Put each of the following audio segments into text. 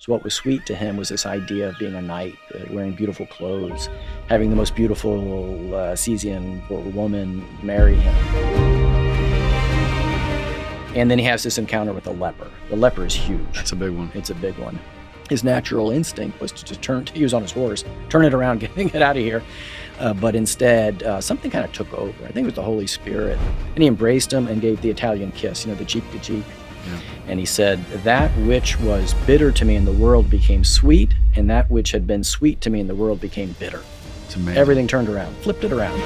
So what was sweet to him was this idea of being a knight, wearing beautiful clothes, having the most beautiful Assisian woman marry him. And then he has this encounter with a leper. The leper is huge. That's a big one. It's a big one. His natural instinct was to turn, he was on his horse, turn it around, get out of here. But instead, something kind of took over. I think it was the Holy Spirit. And he embraced him and gave the Italian kiss, the cheek to cheek. Yeah. And he said, that which was bitter to me in the world became sweet, and that which had been sweet to me in the world became bitter. It's amazing. Everything turned around, flipped it around.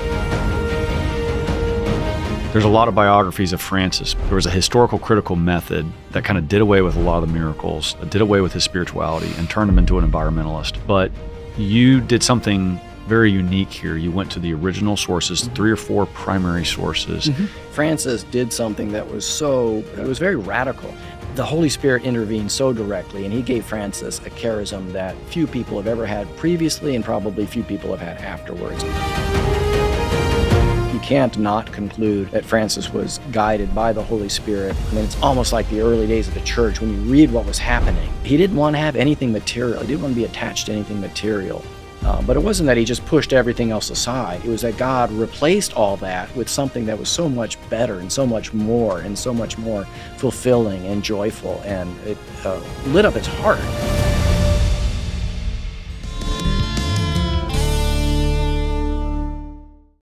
There's a lot of biographies of Francis. There was a historical critical method that kind of did away with a lot of the miracles, did away with his spirituality, and turned him into an environmentalist. But you did something very unique here. You went to the original sources, 3 or 4 primary sources. Francis did something that was it was very radical. The Holy Spirit intervened so directly, and he gave Francis a charism that few people have ever had previously, and probably few people have had afterwards. You can't not conclude that Francis was guided by the Holy Spirit. I mean, it's almost like the early days of the church when you read what was happening. He didn't want to have anything material. He didn't want to be attached to anything material. But it wasn't that he just pushed everything else aside. It was that God replaced all that with something that was so much better and so much more fulfilling and joyful, and it lit up his heart.